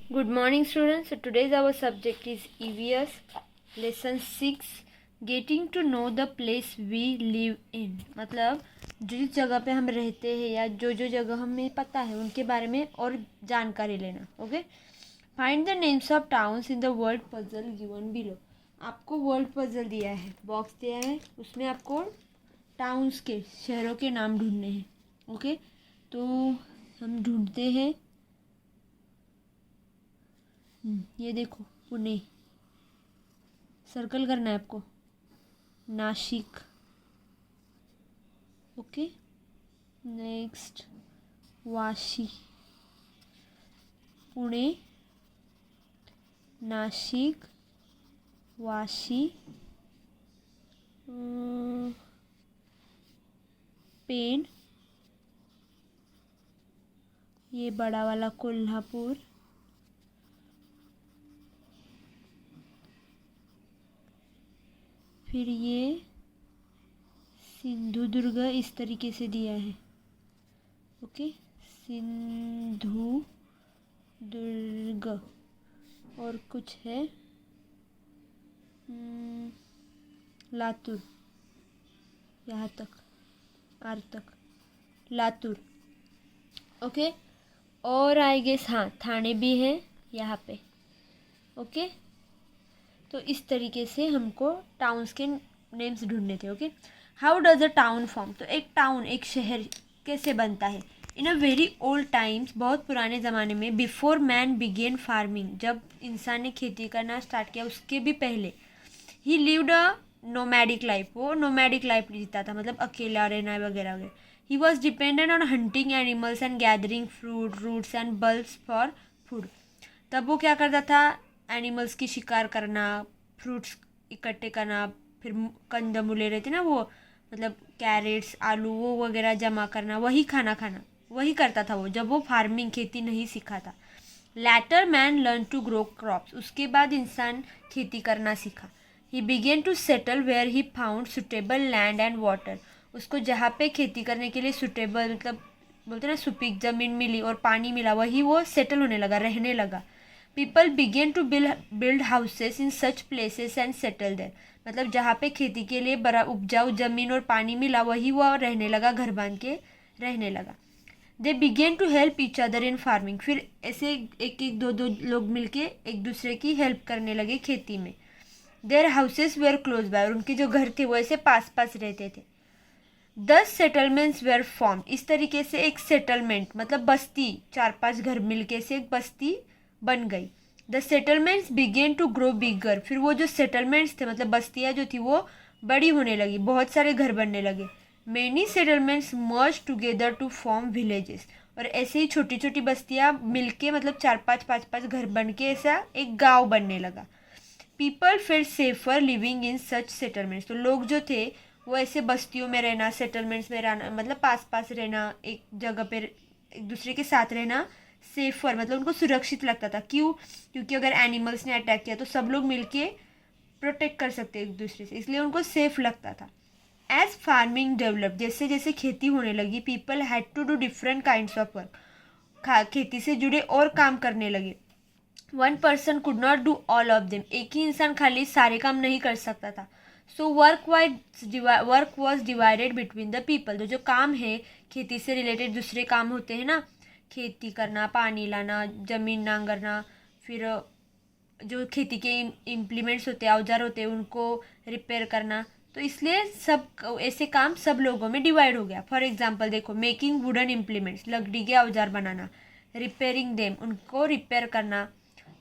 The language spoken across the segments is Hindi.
Good morning, students. So today's our subject is EVS lesson 6 getting to know the place we live in. मतलब जिस जगह पे हम रहते हैं या जो जो जगह हमें पता है उनके बारे में और जानकारी लेना. Okay, find the names of towns in the world puzzle given below. आपको वर्ल्ड पजल दिया है, बॉक्स दिया है, उसमें आपको टाउन्स के शहरों के नाम ढूंढने हैं. ओके, तो हम ढूंढते हैं. ये देखो, पुणे सर्कल करना है आपको. नासिक. Okay, next Vashi. पुणे, नासिक, वाशी, पेन, ये बड़ा वाला कोल्हापुर, फिर ये सिंधुदुर्ग इस तरीके से दिया है. ओके, सिंधुदुर्ग. और कुछ है लातूर, यहाँ तक, आर तक लातूर. ओके, और आई गेस हाँ थाने भी है यहाँ पे. ओके, तो इस तरीके से हमको टाउन्स के नेम्स ढूंढने थे. Okay, how does a town form. तो एक टाउन, एक शहर कैसे बनता है. इन अ वेरी ओल्ड टाइम्स, बहुत पुराने ज़माने में, बिफोर मैन बिगेन फार्मिंग, जब इंसान ने खेती करना स्टार्ट किया उसके भी पहले, he lived a nomadic life. वो नोमैडिक लाइफ जीता था, मतलब अकेला रहना वगैरह वगैरह. He was dependent on hunting animals and gathering fruit roots and bulbs for food. तब वो क्या करता था, एनिमल्स की शिकार करना, फ्रूट्स इकट्ठे करना, फिर कंदमूले रहते ना वो, मतलब कैरेट्स, आलू, वो वगैरह जमा करना, वही खाना खाना, वही करता था वो जब वो फार्मिंग खेती नहीं सीखा था. Later man learn to grow crops. उसके बाद इंसान खेती करना सीखा. He began to settle where he found suitable land and water. उसको जहाँ पे खेती करने के लिए सुटेबल, मतलब बोलते ना सुपीक ज़मीन मिली और पानी मिला, वही वो सेटल होने लगा, रहने लगा. People began to build houses in such places and settle there. मतलब जहाँ पे खेती के लिए बड़ा उपजाऊ ज़मीन और पानी मिला, वही वो रहने लगा, घर बांध के रहने लगा. They began to help each other in farming. फिर ऐसे एक एक दो दो लोग मिलके एक दूसरे की हेल्प करने लगे खेती में. Their houses were close by. और उनके जो घर थे वो ऐसे पास पास रहते थे. 10 सेटलमेंट्स वेयर फॉर्म. इस तरीके से एक सेटलमेंट मतलब बस्ती, 4-5 घर मिलके से एक बस्ती बन गई. The settlements began to grow bigger. फिर वो जो सेटलमेंट्स थे, मतलब बस्तियाँ जो थी, वो बड़ी होने लगी, बहुत सारे घर बनने लगे. Many settlements merge together to form villages. और ऐसे ही छोटी छोटी बस्तियाँ मिलके, मतलब 4-5 घर बन के ऐसा एक गांव बनने लगा. People felt safer living in such settlements. तो लोग जो थे वो ऐसे बस्तियों में रहना, सेटलमेंट्स में रहना, मतलब पास पास रहना, एक जगह पे एक दूसरे के साथ रहना सेफर, मतलब उनको सुरक्षित लगता था. क्यों? क्योंकि अगर एनिमल्स ने अटैक किया तो सब लोग मिलके प्रोटेक्ट कर सकते एक दूसरे से, इसलिए उनको सेफ लगता था. एज फार्मिंग डेवलप, जैसे जैसे खेती होने लगी, people had to do different kinds of work. खेती से जुड़े और काम करने लगे. One person could not do all of them. एक ही इंसान खाली सारे काम नहीं कर सकता था. So work was divided between the people. तो जो काम है खेती से रिलेटेड, दूसरे काम होते हैं ना, खेती करना, पानी लाना, जमीन नांगरना, फिर जो खेती के इम्प्लीमेंट्स होते हैं, औजार होते हैं, उनको रिपेयर करना. तो इसलिए सब ऐसे काम सब लोगों में डिवाइड हो गया. फॉर एग्जाम्पल देखो, मेकिंग वुडन इम्प्लीमेंट्स, लकड़ी के औजार बनाना. रिपेयरिंग देम, उनको रिपेयर करना.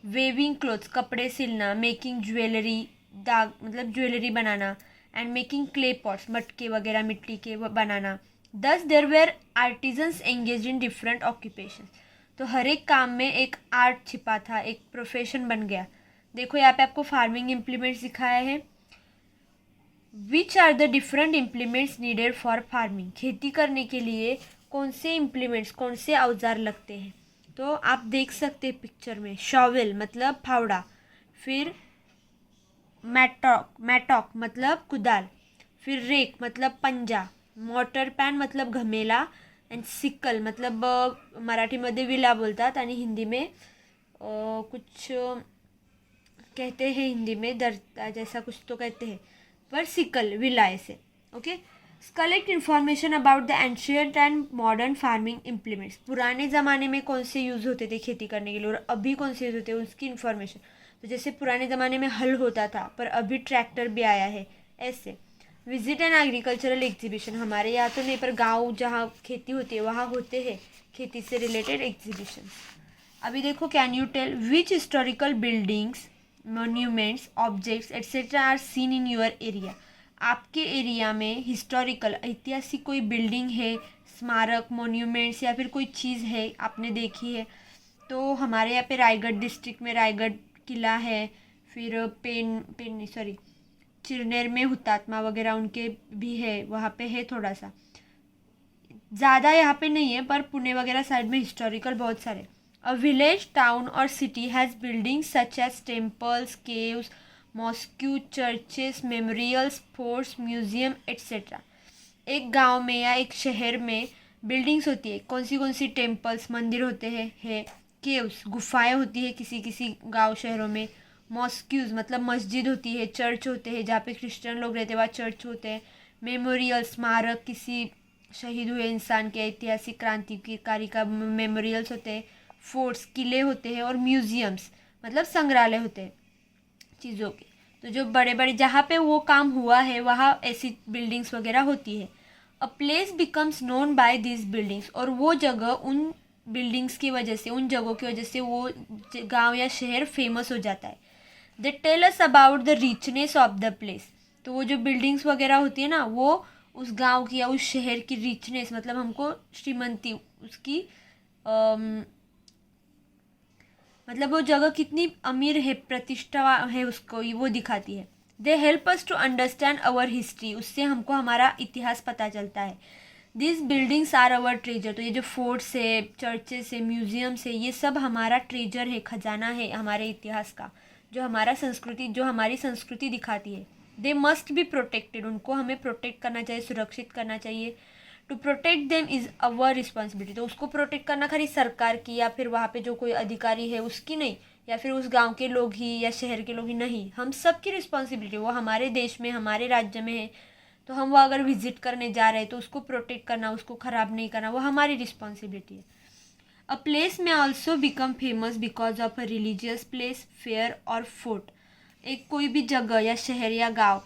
वेविंग क्लोथ्स, कपड़े सिलना. मेकिंग ज्वेलरी, दाग मतलब ज्वेलरी बनाना. एंड मेकिंग क्ले पॉट्स, मटके वगैरह मिट्टी के बनाना. Thus there were artisans engage in different occupation. तो हर एक काम में एक आर्ट छिपा था, एक प्रोफेशन बन गया. देखो यहाँ पे आपको फार्मिंग इम्प्लीमेंट्स दिखाया है. Which are the different implements needed for farming. खेती करने के लिए कौन से इम्प्लीमेंट्स, कौन से औजार लगते हैं. तो आप देख सकते हैं पिक्चर में, शॉवेल मतलब फावड़ा, फिर मैटॉक मतलब कुदाल, फिर रेक मतलब पंजा, मोटर पॅन मतलब घमेला, एंड सिक्कल मतलब मराठीमध्ये विला बोलतात आणि हिंदी में कुछ कहते हैं हिंदी में, दर्ता जैसा कुछ तो कहते हैं, पर सिकल विलाय से। Okay, collect information about the ancient and modern farming implements. पुराने ज़माने में कौन से यूज़ होते थे खेती करने के लिए और अभी कौन से यूज़ होते हैं उसकी इन्फॉर्मेशन। तो जैसे पुराने ज़माने में हल होता था पर अभी ट्रैक्टर भी आया है, ऐसे। विजिट एंड एग्रीकल्चरल एग्जीबिशन, हमारे यहाँ तो नहीं पर गाँव जहाँ खेती होती है वहाँ होते हैं खेती से रिलेटेड एग्जीबिशन। अभी देखो, can you tell which historical buildings, monuments, objects etcetera are seen in your area. आपके एरिया में हिस्टोरिकल ऐतिहासिक कोई बिल्डिंग है, स्मारक, मोन्यूमेंट्स या फिर कोई चीज़ है आपने देखी है। तो हमारे यहाँ पे रायगढ़ डिस्ट्रिक्ट में रायगढ़ किला है, फिर चिरनेर में हुतात्मा वगैरह उनके भी है, वहाँ पे है थोड़ा सा, ज़्यादा यहाँ पे नहीं है, पर पुणे वगैरह साइड में हिस्टोरिकल बहुत सारे। अ विलेज, टाउन और city has buildings such as temples, caves, mosque, churches, memorials, forts, museum etcetera. एक गांव में या एक शहर में बिल्डिंग्स होती है, कौन सी टेम्पल्स, मंदिर होते हैं, केव्स, गुफाएं होती है किसी किसी गांव शहरों में, मॉस्क्यूज मतलब मस्जिद होती है, चर्च होते हैं जहाँ पे क्रिश्चियन लोग रहते हैं वहाँ चर्च होते हैं, मेमोरियल स्मारक किसी शहीद हुए इंसान के ऐतिहासिक क्रांतिकारी का मेमोरियल्स होते हैं, फोर्ट्स किले होते हैं, और म्यूजियम्स मतलब संग्रहालय होते हैं चीज़ों के। तो जो बड़े बड़े जहाँ पे वो काम हुआ है वहाँ ऐसी बिल्डिंग्स वगैरह होती है। A place becomes known by this buildings, और वो जगह उन बिल्डिंग्स की वजह से, उन जगहों की वजह से वो गांव या शहर फेमस हो जाता है। They tell us about the richness of the place. तो वो जो बिल्डिंग्स वगैरह होती है ना, वो उस गांव की या उस शहर की रिचनेस मतलब हमको श्रीमंती उसकी मतलब वो जगह कितनी अमीर है, प्रतिष्ठा है उसको, वो दिखाती है। They help us to understand our history, उससे हमको हमारा इतिहास पता चलता है। This buildings are our treasure, तो ये जो फोर्ट्स है, चर्चेस है, म्यूजियम्स है, ये सब हमारा ट्रेजर है, खजाना है हमारे इतिहास का, जो हमारी संस्कृति दिखाती है। दे मस्ट बी प्रोटेक्टेड, उनको हमें प्रोटेक्ट करना चाहिए, सुरक्षित करना चाहिए। To protect them is our responsibility, तो उसको प्रोटेक्ट करना खाली सरकार की या फिर वहाँ पे जो कोई अधिकारी है उसकी नहीं, या फिर उस गांव के लोग ही या शहर के लोग ही नहीं, हम सब की रिस्पॉन्सिबिलिटी। वो हमारे देश में, हमारे राज्य में है, तो हम वो अगर विजिट करने जा रहे हैं तो उसको प्रोटेक्ट करना, उसको ख़राब नहीं करना, वो हमारी रिस्पॉन्सिबिलिटी है। अ प्लेस में also become famous because of a religious place, fair और फोर्ट। एक कोई भी जगह या शहर या गाँव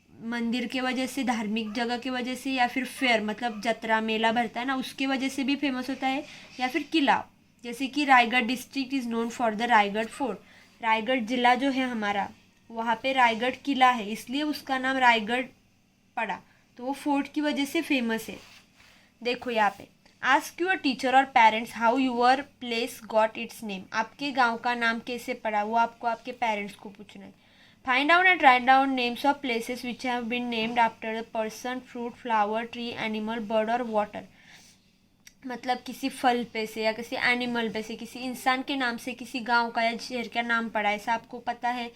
मंदिर के वजह से, धार्मिक जगह की वजह से, या फिर फेयर मतलब जत्रा मेला भरता है ना उसके वजह से भी फेमस होता है, या फिर किला। जैसे कि Raigarh district is known for the Raigarh fort. Raigarh जिला जो है हमारा, वहाँ पे रायगढ़ किला है, इसलिए उसका नाम रायगढ़ पड़ा, तो वो फोर्ट की वजह से फेमस है। देखो यहाँ पे, आस्क यूर टीचर और parents how your place got its name. आपके गाँव का नाम कैसे पड़ा, वो आपको आपके पेरेंट्स को पूछना है। Find out and write down names of places which have been named after a person, fruit, flower, tree, animal, bird or water। मतलब किसी फल पे से या किसी एनिमल पे से, किसी इंसान के नाम से किसी गांव का या शहर का नाम पड़ा है, ऐसा आपको पता है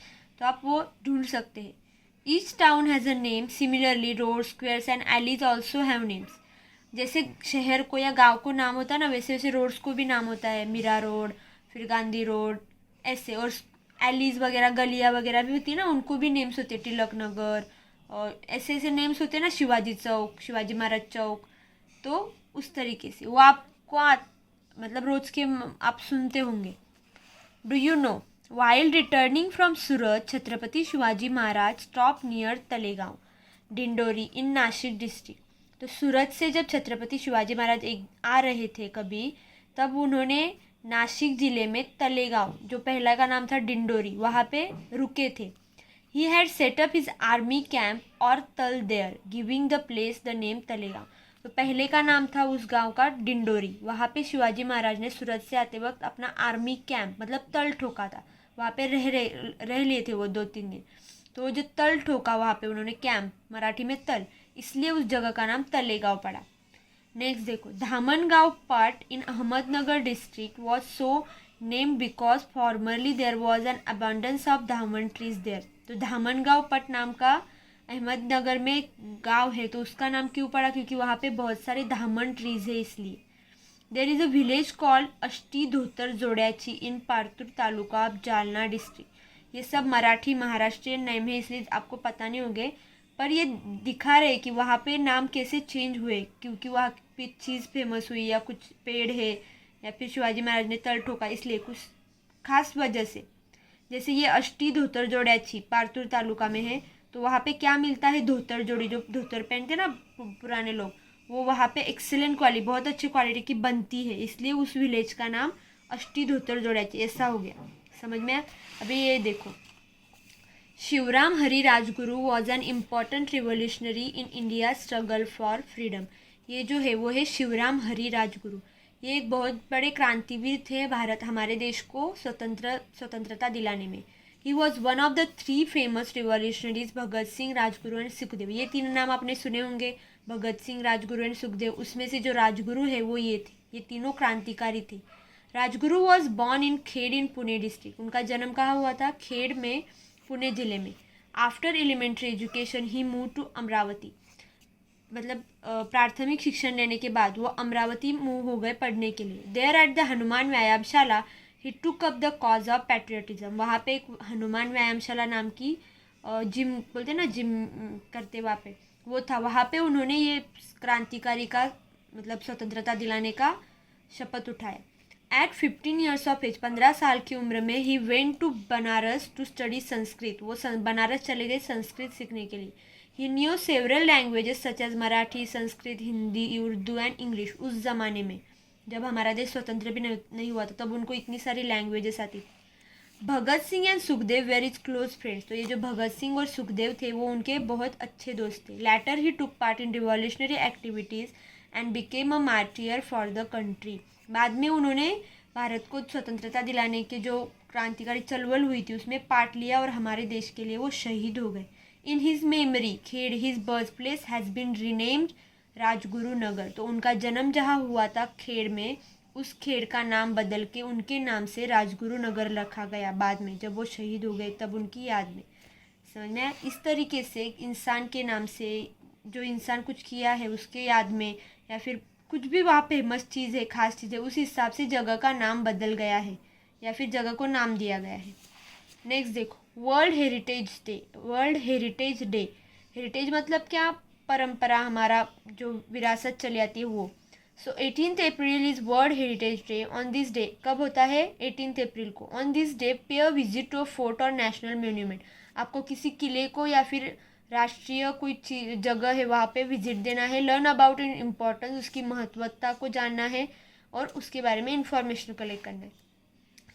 तो आप वो ढूंढ सकते हैं। Each town has a name, similarly road, squares and allies also have names. जैसे शहर को या गांव को नाम होता है ना, वैसे वैसे रोड्स को भी नाम होता है, मीरा रोड, फिर गांधी रोड, ऐसे। और एलीज वगैरह, गलियाँ वगैरह भी होती है ना, उनको भी नेम्स होते हैं, तिलक नगर और ऐसे ऐसे नेम्स होते हैं ना, शिवाजी चौक, शिवाजी महाराज चौक। तो उस तरीके से वो आपको मतलब रोज़ के आप सुनते होंगे। Do you no, while returning from Surat, Chhatrapati Shivaji Maharaj stop near Talegaon, Dindori in Nashik district. तो सूरत से जब छत्रपति शिवाजी महाराज आ रहे थे कभी, तब उन्होंने नासिक ज़िले में तलेगांव, जो पहला का नाम था डिंडोरी, वहाँ पे रुके थे। He had set up his army camp और तल there, giving the place the name Talegaon. तो पहले का नाम था उस गांव का डिंडोरी, वहाँ पे शिवाजी महाराज ने सूरत से आते वक्त अपना आर्मी कैंप मतलब तल ठोका था, वहाँ पे रह लिए थे वो 2-3 दिन। तो वो जो तल ठोका वहाँ पे उन्होंने कैंप, मराठी में तल, इसलिए उस जगह का नाम तलेगांव पड़ा। नेक्स्ट देखो, Dhamangaon part in Ahmednagar district was so name because formerly there was an abundance of dhaman trees there. तो धामनगांव पट नाम का अहमदनगर में गांव है, तो उसका नाम क्यों पड़ा, क्योंकि वहाँ पे बहुत सारे धामन ट्रीज है इसलिए। There is a village called Ashti धोतर जोड्याची इन पारतूर तालुका ऑफ जालना डिस्ट्रिक्ट। ये सब मराठी महाराष्ट्रियन नेम है, इसलिए आपको पता नहीं होंगे, पर ये दिखा रहे कि वहाँ पे नाम कैसे चेंज हुए, क्योंकि वहाँ पे चीज़ फेमस हुई या कुछ पेड़ है या फिर शिवाजी महाराज ने तल ठोका, इसलिए कुछ खास वजह से। जैसे ये अष्टी धोतर जोड्याची पारतूर तालुका में है, तो वहाँ पे क्या मिलता है, धोतर जोड़ी, जो धोतर पहनते ना पुराने लोग, वो वहाँ पे एक्सेलेंट क्वालिटी, बहुत अच्छी क्वालिटी की बनती है, इसलिए उस विलेज का नाम अष्टी धोतर जोड्याची ऐसा हो गया। समझ में आया? अभी ये देखो, Shivram Hari Rajguru was an important revolutionary in India struggle for freedom. ये जो है वो है शिवराम हरी राजगुरु। ये एक बहुत बड़े क्रांतिवीर थे भारत, हमारे देश को स्वतंत्रता दिलाने में। He was one of the 3 famous revolutionaries, Bhagat Singh, Rajguru and Sukhdev. ये 3 नाम आपने सुने होंगे, भगत सिंह, राजगुरु एंड सुखदेव। उसमें से जो राजगुरु है वो ये थे, ये तीनों क्रांतिकारी थे। Rajguru was born in Khed in Pune district. उनका जन्म कहाँ हुआ था, खेड़ में, पुणे जिले में। After elementary education he move to Amravati. मतलब प्राथमिक शिक्षण लेने के बाद वो अमरावती मूव हो गए पढ़ने के लिए। There at the Hanuman vyayamshala he took up the cause of patriotism. वहाँ पे एक हनुमान व्यायामशाला नाम की जिम बोलते ना, जिम करते वहाँ पे वो था, वहाँ पे उन्होंने ये क्रांतिकारी का मतलब स्वतंत्रता दिलाने का शपथ उठाया। एट 15 ईयर्स ऑफ एज, 15 साल की उम्र में ही went to Banaras to study Sanskrit. वो बनारस चले गए संस्कृत सीखने के लिए। He knew several languages such as Marathi, Sanskrit, Hindi, Urdu and English. उस ज़माने में जब हमारा देश स्वतंत्र भी नहीं हुआ था, तब उनको इतनी सारी लैंग्वेजेस आती थी। Bhagat Singh and Sukhdev were is close friends. तो ये जो भगत सिंह और सुखदेव थे वो उनके बहुत अच्छे दोस्त थे। Later he took part in revolutionary activities and became a martyr for the country. बाद में उन्होंने भारत को स्वतंत्रता दिलाने के जो क्रांतिकारी चलवल हुई थी उसमें पार्ट लिया और हमारे देश के लिए वो शहीद हो गए। In his memory Khed, his birth place has been renamed Rajguru Nagar. तो उनका जन्म जहाँ हुआ था खेड़ में, उस खेड़ का नाम बदल के उनके नाम से राजगुरु नगर रखा गया बाद में, जब वो शहीद हो गए तब उनकी याद में। समझ में? इस तरीके से इंसान के नाम से, जो इंसान कुछ किया है उसके याद में, या फिर कुछ भी वहाँ फेमस चीज़ है, खास चीज़ है, उस हिसाब से जगह का नाम बदल गया है या फिर जगह को नाम दिया गया है। नेक्स्ट देखो, world heritage day. World heritage day, heritage मतलब क्या, परंपरा, हमारा जो विरासत चली आती है वो। सो 18 April is world heritage day. On this day, कब होता है, 18 अप्रैल को। On this day pay a visit to a fort और नेशनल मोन्यूमेंट। आपको किसी किले को या फिर राष्ट्रीय कोई जगह है वहाँ पे विजिट देना है। लर्न अबाउट इन इम्पोर्टेंस, उसकी महत्वता को जानना है और उसके बारे में इंफॉर्मेशन कलेक्ट करना है।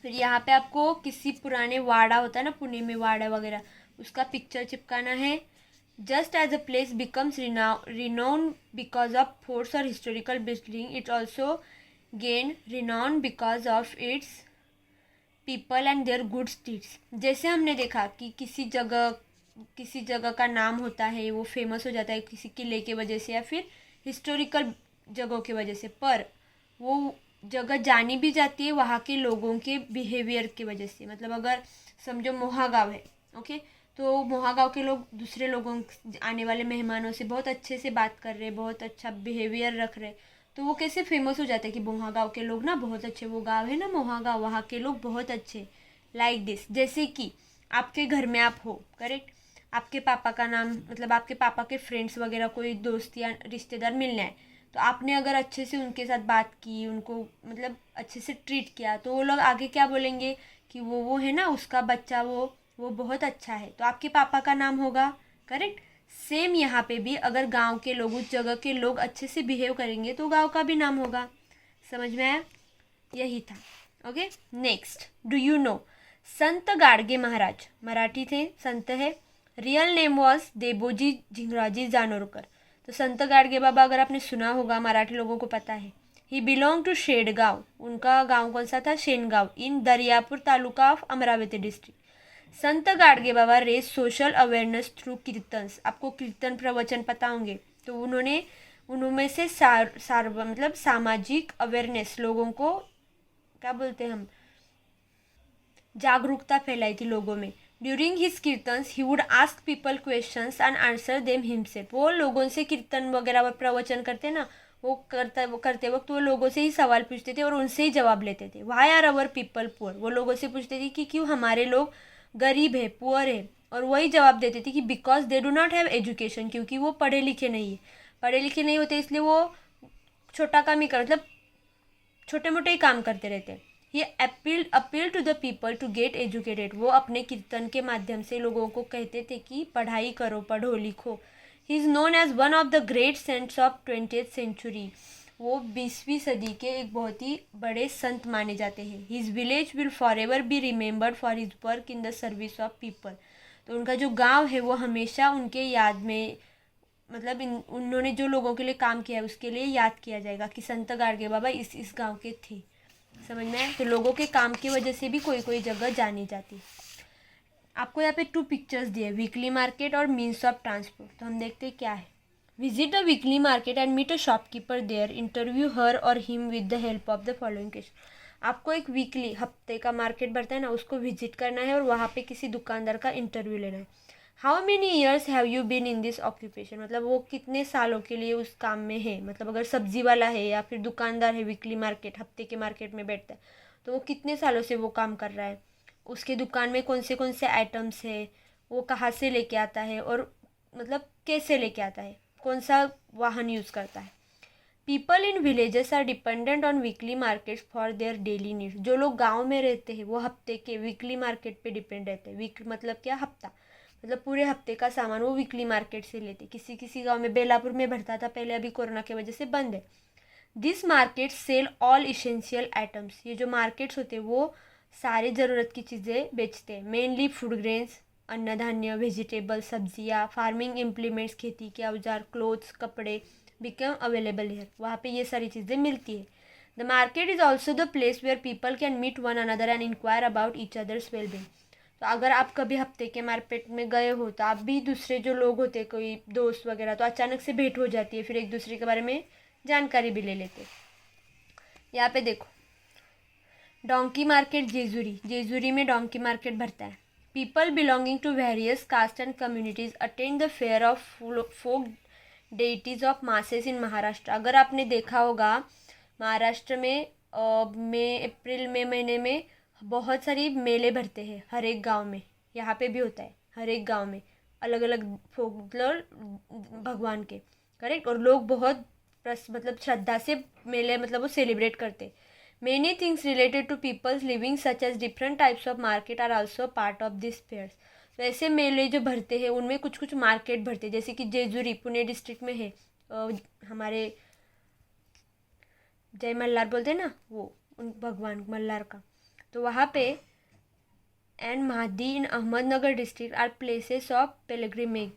फिर यहाँ पे आपको किसी पुराने वाड़ा होता है ना, पुणे में वाड़ा वगैरह, उसका पिक्चर चिपकाना है। Just as a place becomes renowned because of forts और historical building, it also gain renowned because of its people and their good deeds. जैसे हमने देखा कि किसी जगह का नाम होता है, वो फेमस हो जाता है किसी किले के वजह से या फिर हिस्टोरिकल जगहों की वजह से, पर वो जगह जानी भी जाती है वहाँ के लोगों के बिहेवियर की वजह से। मतलब अगर समझो मोहागांव है, ओके, तो मोहागांव के लोग दूसरे लोगों, आने वाले मेहमानों से बहुत अच्छे से बात कर रहे, बहुत अच्छा बिहेवियर रख रहे, तो वो कैसे फेमस हो जाता है कि मोहागांव के लोग ना बहुत अच्छे, वो गाँव है ना मोहागांव, वहाँ के लोग बहुत अच्छे। लाइक दिस, जैसे कि आपके घर में आप हो, करेक्ट, आपके पापा का नाम, मतलब आपके पापा के फ्रेंड्स वगैरह कोई दोस्त या रिश्तेदार मिलने आए, तो आपने अगर अच्छे से उनके साथ बात की, उनको मतलब अच्छे से ट्रीट किया, तो वो लोग आगे क्या बोलेंगे कि वो है ना, उसका बच्चा वो बहुत अच्छा है, तो आपके पापा का नाम होगा, करेक्ट। सेम यहाँ पे भी अगर गांव के लोग, उस जगह के लोग अच्छे से बिहेव करेंगे तो गांव का भी नाम होगा। समझ में आया? यही था। Okay, next, do you know Sant Gadge Maharaj, Marathi थे, संत है। Real name was Debuji Jhingraji Janorkar. तो संत गाडगे बाबा अगर आपने सुना होगा, मराठी लोगों को पता है। ही बिलोंग टू शेडगांव, उनका गांव कौन सा था, Shengaon, in Dariyapur taluka of Amravati district. Sant Gadge Baba raise social awareness through kirtans. आपको कीर्तन प्रवचन पता होंगे, तो उन्होंने उनमें से मतलब सामाजिक अवेयरनेस, लोगों को क्या बोलते हैं हम, जागरूकता फैलाई थी लोगों में। During his kirtans he would ask people questions and answer them himself. वो लोगों से कीर्तन वगैरह प्रवचन करते ना, वो करते वक्त वो लोगों से ही सवाल पूछते थे और उनसे ही जवाब लेते थे। Why are our people poor, वो लोगों से पूछते थे कि क्यों हमारे लोग गरीब है, पुअर है, और वही जवाब देते थे कि because they do not have education, क्योंकि वो पढ़े लिखे नहीं है, पढ़े लिखे नहीं होते इसलिए वो छोटा काम ही कर मतलब छोटे मोटे ही काम करते रहते हैं। ये appeal to the people to get educated, वो अपने कीर्तन के माध्यम से लोगों को कहते थे कि पढ़ाई करो, पढ़ो लिखो। He is known as one of the great saints of 20th century, वो 20वीं सदी के एक बहुत ही बड़े संत माने जाते हैं। His village will for ever be remembered for his work in the service of people, तो उनका जो गांव है वो हमेशा उनके याद में, मतलब उन्होंने जो लोगों के लिए काम किया है उसके लिए याद किया जाएगा कि संत गाडगे बाबा इस गांव के थे। समझ में आया? तो लोगों के काम की वजह से भी कोई कोई जगह जानी जाती है। आपको यहाँ पे 2 पिक्चर्स दिए, वीकली मार्केट और मीन्स ऑफ ट्रांसपोर्ट। तो हम देखते हैं क्या है। Visit a weekly market and meet a shopkeeper there, interview her or him with the help of the following question. आपको एक वीकली, हफ्ते का मार्केट बढ़ता है ना, उसको विजिट करना है और वहाँ पे किसी दुकानदार का इंटरव्यू लेना है। How many years have you been in this occupation, मतलब वो कितने सालों के लिए उस काम में है, मतलब अगर सब्जी वाला है या फिर दुकानदार है, वीकली मार्केट हफ्ते के मार्केट में बैठता है, तो वो कितने सालों से वो काम कर रहा है, उसके दुकान में कौन से आइटम्स है, वो कहाँ से लेके आता है और मतलब कैसे लेके आता है, कौन सा वाहन यूज़ करता है। People in villages are dependent on weekly markets for their daily needs, जो लोग गांव में रहते हैं वो हफ्ते के वीकली मार्केट पे डिपेंड रहते हैं। वीक मतलब क्या, हफ्ता, मतलब पूरे हफ्ते का सामान वो वीकली मार्केट से लेते। किसी किसी गांव में बेलापुर में भरता था पहले, अभी कोरोना की वजह से बंद है। This market sell all essential items, ये जो मार्केट्स होते हैं वो सारे ज़रूरत की चीज़ें बेचते हैं। मेनली फूड ग्रेन्स, अन्न धान्य, वेजिटेबल, सब्जियाँ, फार्मिंग इम्प्लीमेंट्स, खेती के औजार, क्लोथ्स, कपड़े बिकम अवेलेबल है, वहाँ पे ये सारी चीज़ें मिलती है। The market is also the place where people can meet one another and inquire about each others wellbeing. तो अगर आप कभी हफ्ते के मार्केट में गए हो तो आप भी दूसरे जो लोग होते, कोई दोस्त वगैरह, तो अचानक से भेंट हो जाती है, फिर एक दूसरे के बारे में जानकारी भी ले लेते। यहाँ पे देखो, डोंकी मार्केट जेजुरी, जेजुरी में डोंकी मार्केट भरता है। People belonging to various caste and communities attend the fair of folk deities of masses in Maharashtra. अगर आपने देखा होगा महाराष्ट्र में मई अप्रैल मई महीने में बहुत सारी मेले भरते हैं हर एक गांव में, यहाँ पे भी होता है हर एक गांव में अलग अलग फोक मतलब भगवान के, करेक्ट, और लोग बहुत मतलब श्रद्धा से मेले मतलब वो सेलिब्रेट करते। Many things related to people's living such as different types of market are also part of this fairs. तो ऐसे मेले जो भरते हैं उनमें कुछ कुछ मार्केट भरते हैं, जैसे कि जेजुरी पुणे डिस्ट्रिक्ट में है, हमारे जय मल्हार बोलते हैं ना, वो उन भगवान मल्हार का, तो वहाँ पे and Madhi in Ahmednagar district are places of pilgrimage,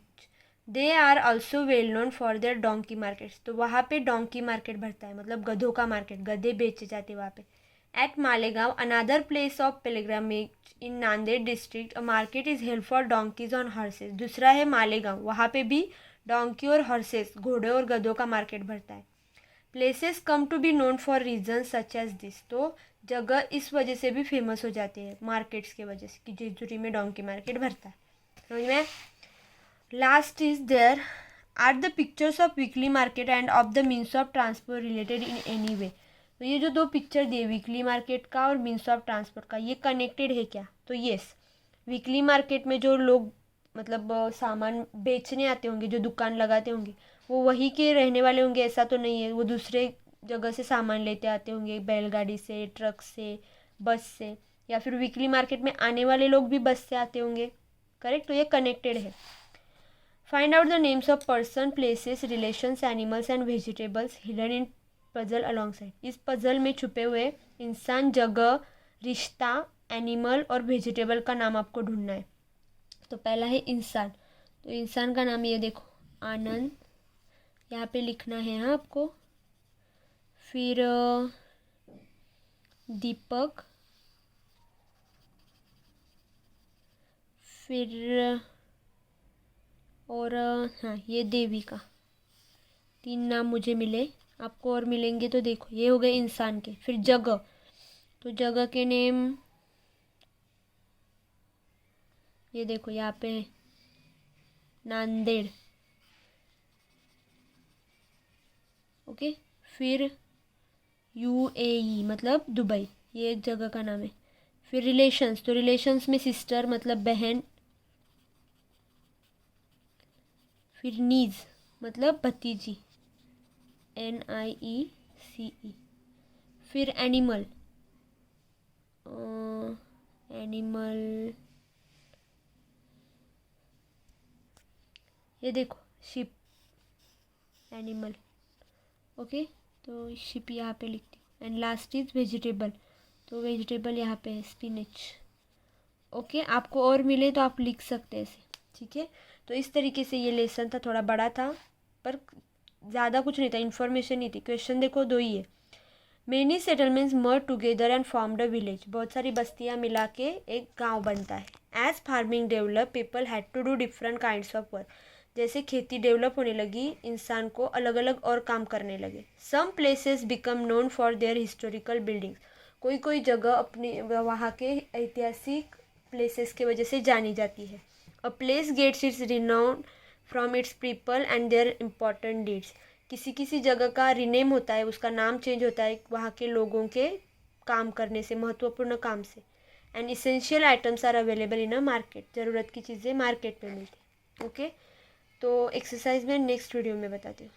they are also well known for their donkey markets. तो वहाँ पे डोंकी मार्केट भरता है, मतलब गधों का मार्केट, गधे बेचे जाते हैं वहाँ पे। At Malegaon another place of pilgrimage in Nanded district, a market is held for donkeys on horses. दूसरा है मालेगांव, वहाँ पे भी डोंकी और हॉर्सेस, घोड़े और गधों का मार्केट भरता है। Places come to be known for reason such as this, तो जगह इस वजह से भी फेमस हो जाती है मार्केट्स के वजह से कि जेजुरी में डोंकी मार्केट भरता है। समझ में? Last is there are the pictures of weekly market and of the means of transport related in any way. तो ये जो 2 पिक्चर दिए वीकली मार्केट का और मीन्स ऑफ ट्रांसपोर्ट का, ये कनेक्टेड है क्या? तो येस, वीकली मार्केट में जो लोग मतलब सामान बेचने आते होंगे, जो दुकान लगाते होंगे, वो वहीं के रहने वाले होंगे ऐसा तो नहीं है, वो दूसरे जगह से सामान लेते आते होंगे, बैलगाड़ी से, ट्रक से, बस से, या फिर वीकली मार्केट में आने वाले लोग भी बस से आते होंगे, करेक्ट। तो ये कनेक्टेड है। Find out the names of person, places, relations, animals and vegetables hidden in puzzle along side. इस पजल में छुपे हुए इंसान, जगह, रिश्ता, एनिमल और वेजिटेबल का नाम आपको ढूंढना है। तो पहला है इंसान, तो इंसान का नाम ये देखो, आनंद, यहाँ पे लिखना है हाँ आपको। फिर दीपक, फिर और हाँ ये देविका, 3 नाम मुझे मिले, आपको और मिलेंगे तो देखो। ये हो गए इंसान के। फिर जगह, तो जगह के नेम ये देखो यहाँ पे है, नांदेड़, ओके। फिर UAE मतलब दुबई, ये एक जगह का नाम है। फिर रिलेशंस, तो रिलेशंस में सिस्टर मतलब बहन। फिर नीज मतलब भतीजी, NIECE। फिर एनिमल, एनिमल ये देखो शिप, एनिमल। ओके, तो शिप यहाँ पे लिखती हूँ। एंड लास्ट इज वेजिटेबल, तो वेजिटेबल यहाँ पे है स्पिनच। ओके, आपको और मिले तो आप लिख सकते हैं ऐसे, ठीक है। तो इस तरीके से ये लेसन था, थोड़ा बड़ा था पर ज़्यादा कुछ नहीं था, इन्फॉर्मेशन नहीं थी। क्वेश्चन देखो दो ही है। Many settlements merge together and formed a village, बहुत सारी बस्तियाँ मिला के एक गांव बनता है। As farming develop people had to do different kinds of work, जैसे खेती डेवलप होने लगी इंसान को अलग अलग और काम करने लगे। Some places become known for their historical buildings, कोई कोई जगह अपने वहाँ के ऐतिहासिक प्लेसेस की वजह से जानी जाती है। A place gets its renown from its people and their important deeds, किसी किसी जगह का रिनेम होता है, उसका नाम चेंज होता है वहाँ के लोगों के काम करने से, महत्वपूर्ण काम से। And essential items are available in a market, ज़रूरत की चीज़ें मार्केट में मिलती हैं। ओके, तो एक्सरसाइज में नेक्स्ट वीडियो में बताती हूँ।